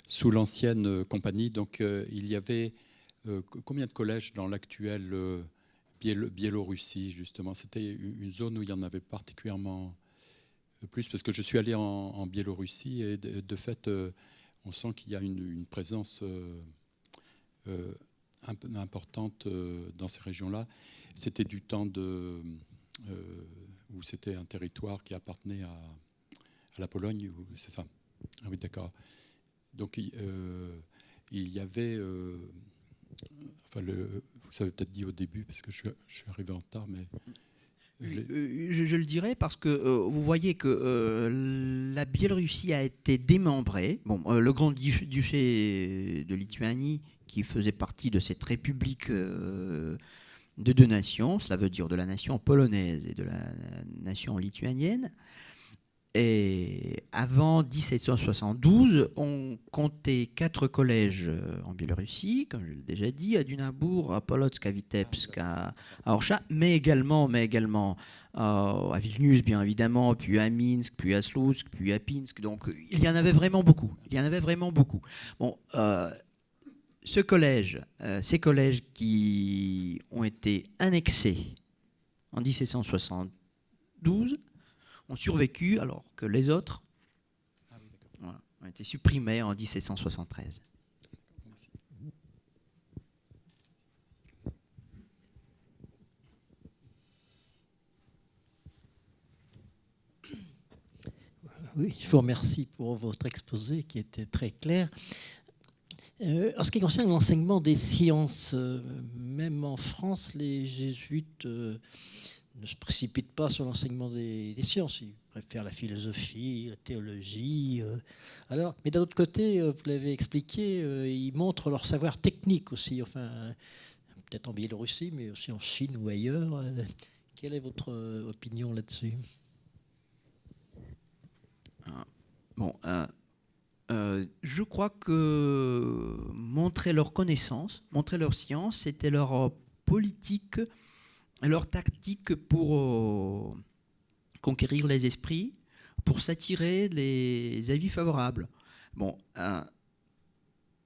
Sous l'ancienne compagnie, donc il y avait combien de collèges dans l'actuelle Biélorussie, justement? C'était une zone où il y en avait particulièrement plus, parce que je suis allé en Biélorussie et de fait, on sent qu'il y a une présence importante dans ces régions-là. C'était du temps où c'était un territoire qui appartenait à la Pologne, c'est ça? Ah oui, d'accord. Donc il y avait, vous avez peut-être dit au début, parce que je suis arrivé en retard, mais... Je le dirais parce que vous voyez que la Biélorussie a été démembrée. Bon, le grand duché de Lituanie, qui faisait partie de cette république de deux nations, cela veut dire de la nation polonaise et de la nation lituanienne. Et avant 1772, on comptait 4 collèges en Biélorussie, comme je l'ai déjà dit, à Dunabourg, à Polotsk, à Vitebsk, à Orsha, mais également à Vilnius, bien évidemment, puis à Minsk, puis à Slutsk, puis à Pinsk. Donc il y en avait vraiment beaucoup. Bon, ces collèges qui ont été annexés en 1772, ont survécu alors que les autres ont été supprimés en 1773. Merci. Oui, je vous remercie pour votre exposé qui était très clair. En ce qui concerne l'enseignement des sciences, même en France, les jésuites ne se précipitent pas sur l'enseignement des sciences. Ils préfèrent la philosophie, la théologie. Alors, mais d'un autre côté, vous l'avez expliqué, ils montrent leur savoir technique aussi. Enfin, peut-être en Biélorussie, mais aussi en Chine ou ailleurs. Quelle est votre opinion là-dessus? Bon, je crois que montrer leur connaissance, montrer leur science, c'était leur politique, leur tactique pour conquérir les esprits, pour s'attirer les avis favorables. Bon,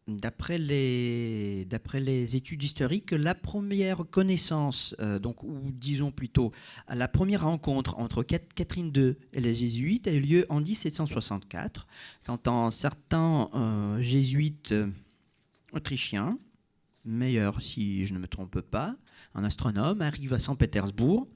d'après les études historiques, la première connaissance, donc, ou disons plutôt, la première rencontre entre Catherine II et les jésuites a eu lieu en 1764, quand un certain jésuite autrichien, Meyer si je ne me trompe pas, un astronome, arrive à Saint-Pétersbourg.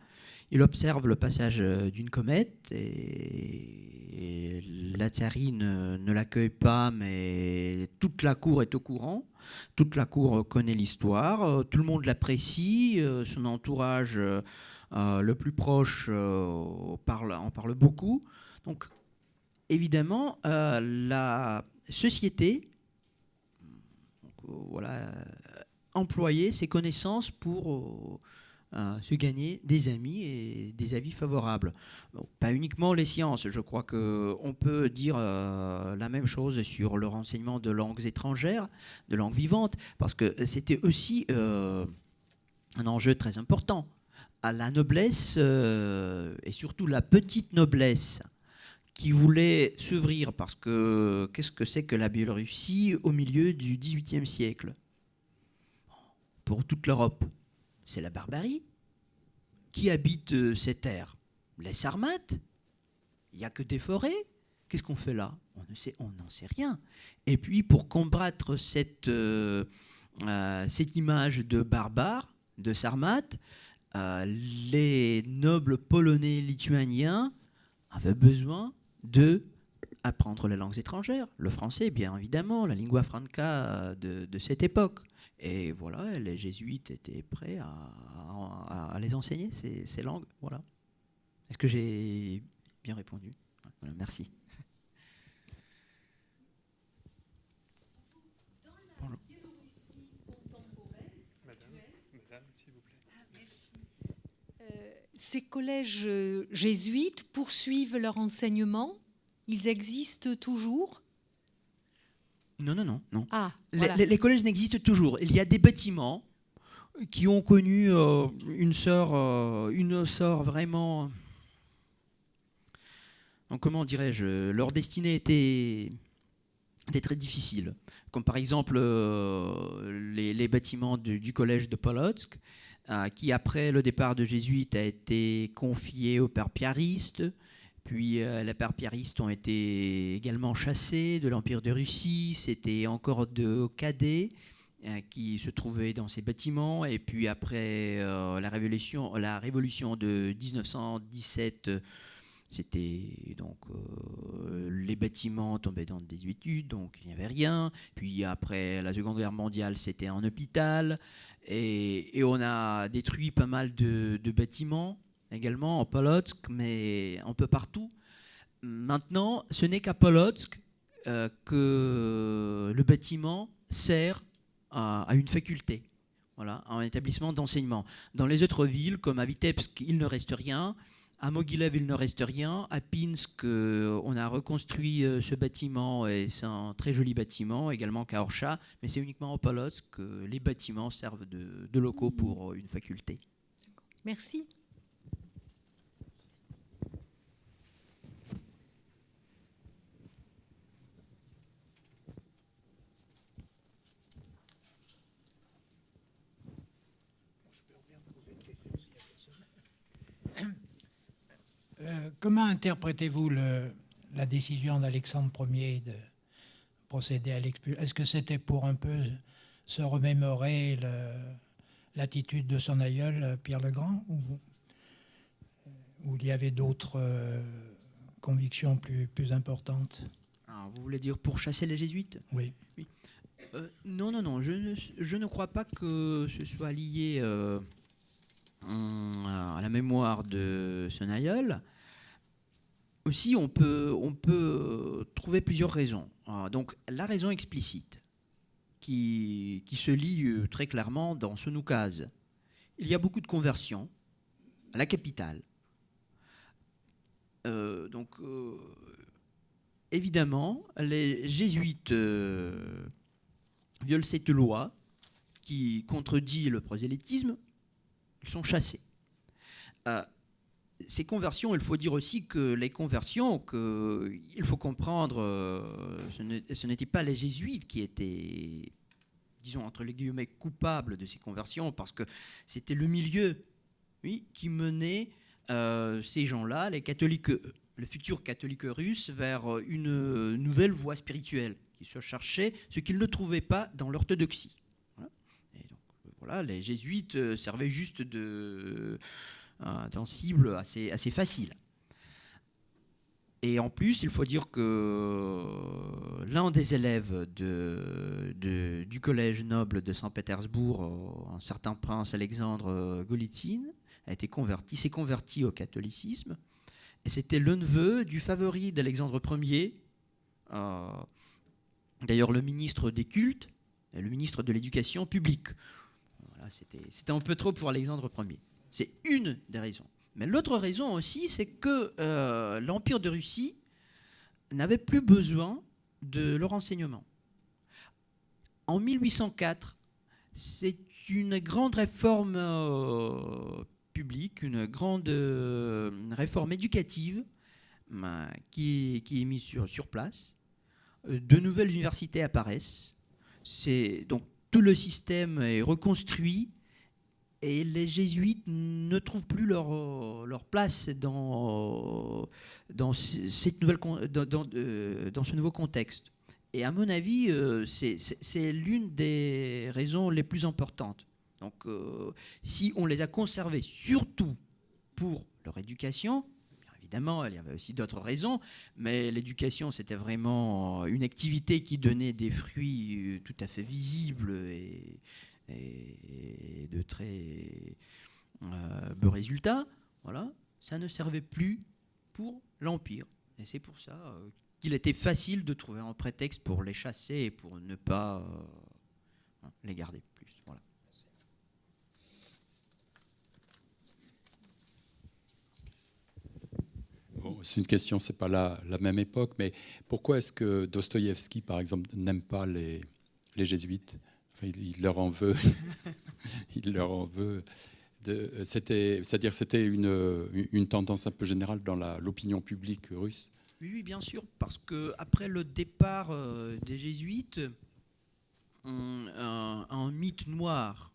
Il observe le passage d'une comète et la tsarine ne l'accueille pas, mais toute la cour est au courant. Toute la cour connaît l'histoire. Tout le monde l'apprécie. Son entourage le plus proche en parle beaucoup. Donc, évidemment, la société employait ses connaissances pour se gagner des amis et des avis favorables. Bon, pas uniquement les sciences, je crois qu'on peut dire la même chose sur le renseignement de langues étrangères, de langues vivantes, parce que c'était aussi un enjeu très important. À la noblesse, et surtout la petite noblesse, qui voulait s'ouvrir, parce que qu'est-ce que c'est que la Biélorussie au milieu du XVIIIe siècle? Pour toute l'Europe, c'est la barbarie. Qui habite ces terres? Les Sarmates. Il n'y a que des forêts. Qu'est-ce qu'on fait là? On n'en sait rien. Et puis, pour combattre cette image de barbare, de Sarmates, les nobles polonais lituaniens avaient besoin d'apprendre les langues étrangères. Le français, bien évidemment, la lingua franca de cette époque. Et voilà, les jésuites étaient prêts à les enseigner, ces langues. Voilà. Est-ce que j'ai bien répondu? Voilà, merci. Dans la Biélorussie contemporaine, Madame, s'il vous plaît. merci. Ces collèges jésuites poursuivent leur enseignement? Ils existent toujours? Non. Ah, voilà. Les collèges n'existent toujours. Il y a des bâtiments qui ont connu une sort vraiment... Donc, comment dirais-je? Leur destinée était très difficile. Comme par exemple les bâtiments du collège de Polotsk, qui après le départ de jésuites a été confié aux pères piaristes. Puis les pères piaristes ont été également chassés de l'Empire de Russie. C'était encore de cadets qui se trouvaient dans ces bâtiments. Et puis après la révolution de 1917, c'était donc les bâtiments tombaient dans le désuétude, donc il n'y avait rien. Puis après la Seconde Guerre mondiale, c'était un hôpital. Et on a détruit pas mal de bâtiments également en Polotsk, mais un peu partout. Maintenant, ce n'est qu'à Polotsk que le bâtiment sert à une faculté, voilà, à un établissement d'enseignement. Dans les autres villes, comme à Vitebsk, il ne reste rien. À Mogilev, il ne reste rien. À Pinsk, on a reconstruit ce bâtiment et c'est un très joli bâtiment, également qu'à Orsha, mais c'est uniquement à Polotsk que les bâtiments servent de locaux pour une faculté. Merci. Comment interprétez-vous la décision d'Alexandre Ier de procéder à l'expulsion? Est-ce que c'était pour un peu se remémorer l'attitude de son aïeul, Pierre le Grand, ou il y avait d'autres convictions plus importantes? Alors, vous voulez dire pour chasser les jésuites? Oui. Non, je ne crois pas que ce soit lié à la mémoire de son aïeul. Aussi, on peut trouver plusieurs raisons. Donc, la raison explicite, qui se lit très clairement dans son oukase. Il y a beaucoup de conversions à la capitale. Évidemment, les jésuites violent cette loi qui contredit le prosélytisme, ils sont chassés. Ces conversions, il faut dire aussi que les conversions, il faut comprendre, ce n'étaient pas les jésuites qui étaient, disons, entre les guillemets, coupables de ces conversions, parce que c'était le milieu, oui, qui menait ces gens-là, les catholiques, le futur catholique russe, vers une nouvelle voie spirituelle, qui se cherchait ce qu'ils ne trouvaient pas dans l'orthodoxie. Voilà. Et donc, voilà, les jésuites servaient juste d'un cible assez facile. Et en plus, il faut dire que l'un des élèves du collège noble de Saint-Pétersbourg, un certain prince Alexandre Golitsyn, s'est converti au catholicisme. Et c'était le neveu du favori d'Alexandre Ier, d'ailleurs le ministre des cultes et le ministre de l'éducation publique. Voilà, c'était un peu trop pour Alexandre Ier. C'est une des raisons. Mais l'autre raison aussi, c'est que l'Empire de Russie n'avait plus besoin de leur enseignement. En 1804, c'est une grande réforme publique, une grande réforme éducative qui est mise sur place. De nouvelles universités apparaissent. Donc tout le système est reconstruit. Et les jésuites ne trouvent plus leur place dans ce nouveau contexte. Et à mon avis, c'est l'une des raisons les plus importantes. Donc, si on les a conservés, surtout pour leur éducation, bien évidemment, il y avait aussi d'autres raisons, mais l'éducation, c'était vraiment une activité qui donnait des fruits tout à fait visibles et de très beaux résultats, voilà, ça ne servait plus pour l'Empire. Et c'est pour ça qu'il était facile de trouver un prétexte pour les chasser et pour ne pas les garder plus. Voilà. Bon, c'est une question, c'est pas la même époque, mais pourquoi est-ce que Dostoïevski, par exemple, n'aime pas les jésuites? Il leur en veut. Il leur en veut. C'est-à-dire c'était une tendance un peu générale dans l'opinion publique russe. Oui, bien sûr, parce qu'après le départ des jésuites, un mythe noir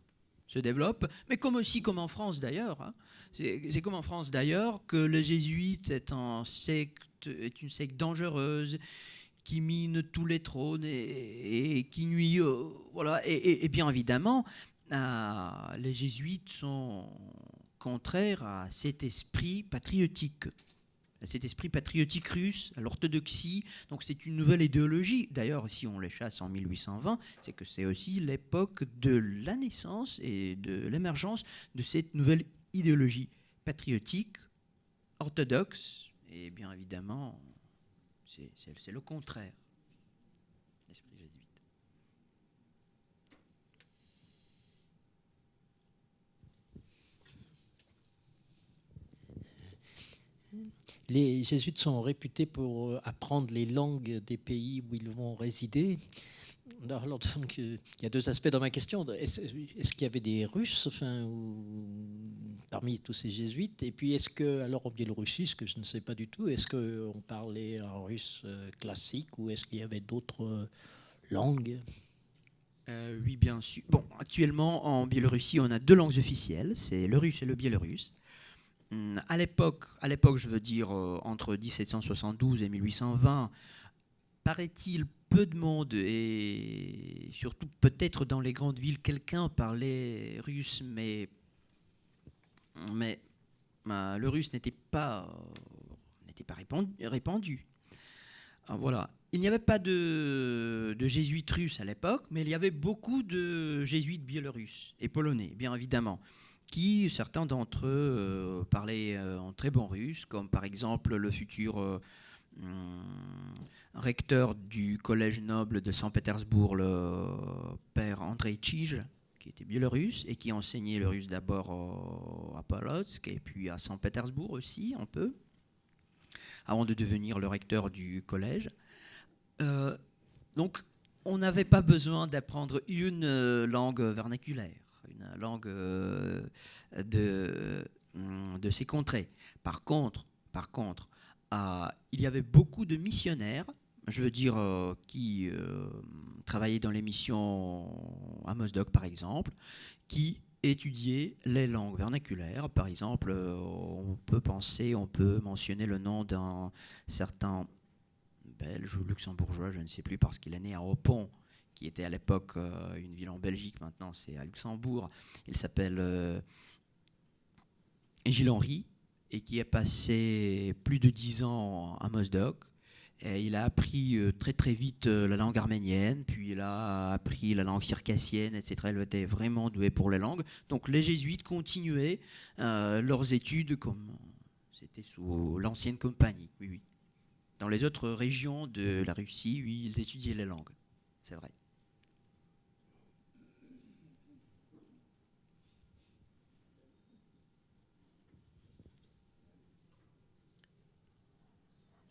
se développe, mais comme en France d'ailleurs. Hein. C'est comme en France d'ailleurs que les jésuites est une secte dangereuse, qui mine tous les trônes et qui nuit. Voilà. Et bien évidemment, les jésuites sont contraires à cet esprit patriotique. À cet esprit patriotique russe, à l'orthodoxie. Donc c'est une nouvelle idéologie. D'ailleurs, si on les chasse en 1820, c'est que c'est aussi l'époque de la naissance et de l'émergence de cette nouvelle idéologie patriotique, orthodoxe, et bien évidemment... C'est le contraire, l'esprit jésuite. Les jésuites sont réputés pour apprendre les langues des pays où ils vont résider. Alors, donc, il y a deux aspects dans ma question. Est-ce qu'il y avait des Russes parmi tous ces jésuites? Et puis, est-ce que, alors en Biélorussie, ce que je ne sais pas du tout, est-ce qu'on parlait un russe classique ou est-ce qu'il y avait d'autres langues? Oui, bien sûr. Bon, actuellement, en Biélorussie, on a deux langues officielles, c'est le russe et le biélorusse. À l'époque, je veux dire, entre 1772 et 1820, paraît-il, peu de monde, et surtout peut-être dans les grandes villes, quelqu'un parlait russe, mais le russe n'était pas répandu. Voilà. il n'y avait pas de jésuites russes à l'époque, mais il y avait beaucoup de jésuites biélorusses et polonais, bien évidemment, qui, certains d'entre eux, parlaient en très bon russe, comme par exemple le futur recteur du collège noble de Saint-Pétersbourg, le père Andrei Tchij, qui était biélorusse et qui enseignait le russe d'abord à Polotsk et puis à Saint-Pétersbourg aussi, un peu, avant de devenir le recteur du collège. Donc, on n'avait pas besoin d'apprendre une langue vernaculaire, une langue de ces contrées. Par contre, il y avait beaucoup de missionnaires, je veux dire, qui travaillaient dans les missions à Mozdok, par exemple, qui étudiaient les langues vernaculaires. Par exemple, on peut mentionner le nom d'un certain Belge ou luxembourgeois, je ne sais plus, parce qu'il est né à Opon, qui était à l'époque une ville en Belgique, maintenant c'est à Luxembourg. Il s'appelle Gilles Henry, et qui est passé plus de 10 ans à Mozdok. Et il a appris très très vite la langue arménienne, puis il a appris la langue circassienne, etc. Il était vraiment doué pour les langues. Donc les jésuites continuaient leurs études comme c'était sous l'ancienne compagnie. Oui, oui. Dans les autres régions de la Russie, oui, ils étudiaient les langues. C'est vrai.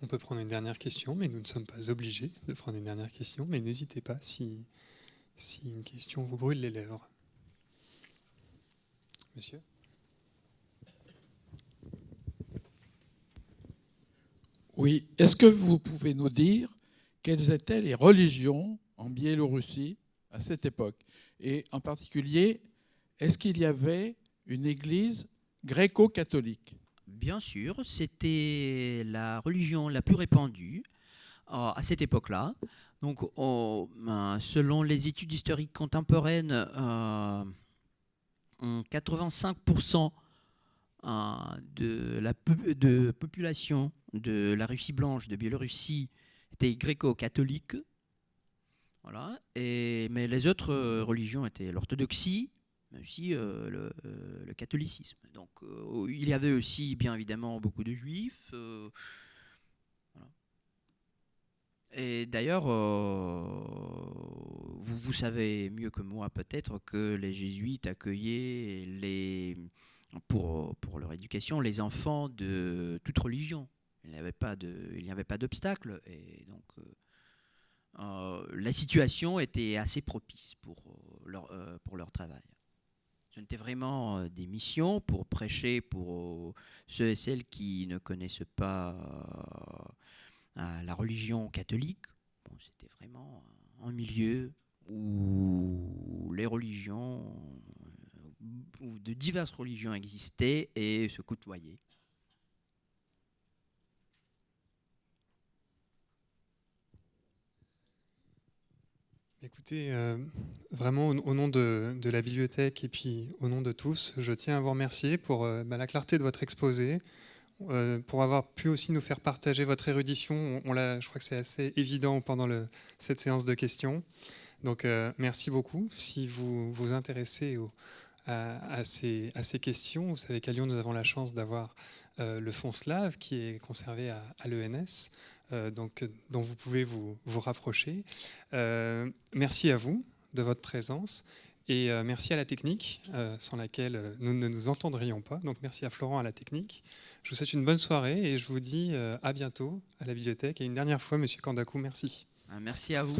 On peut prendre une dernière question, mais nous ne sommes pas obligés de prendre une dernière question. Mais n'hésitez pas si une question vous brûle les lèvres. Monsieur ? Oui, est-ce que vous pouvez nous dire quelles étaient les religions en Biélorussie à cette époque? Et en particulier, est-ce qu'il y avait une église gréco-catholique? Bien sûr, c'était la religion la plus répandue à cette époque-là. Donc, selon les études historiques contemporaines, 85% de la population de la Russie blanche, de Biélorussie, était gréco-catholique. Voilà. Mais les autres religions étaient l'orthodoxie, mais aussi le catholicisme. Donc il y avait aussi, bien évidemment, beaucoup de juifs. Voilà. Et d'ailleurs, vous savez mieux que moi peut-être que les jésuites accueillaient pour leur éducation les enfants de toute religion. Il n'y avait pas d'obstacle. Et donc la situation était assez propice pour leur travail. Ce n'était vraiment des missions pour prêcher pour ceux et celles qui ne connaissent pas la religion catholique. Bon, c'était vraiment un milieu où les religions, où de diverses religions existaient et se côtoyaient. Écoutez, vraiment au nom de la bibliothèque et puis au nom de tous, je tiens à vous remercier pour la clarté de votre exposé, pour avoir pu aussi nous faire partager votre érudition. Je crois que c'est assez évident pendant cette séance de questions. Donc merci beaucoup. Si vous vous intéressez à ces questions, vous savez qu'à Lyon, nous avons la chance d'avoir le fonds Slave qui est conservé à l'ENS. Dont vous pouvez vous rapprocher. Merci à vous de votre présence et merci à la technique sans laquelle nous ne nous entendrions pas. Donc merci à Florent à la technique. Je vous souhaite une bonne soirée et je vous dis à bientôt à la bibliothèque. Et une dernière fois, Monsieur Kandakou, merci. Merci à vous.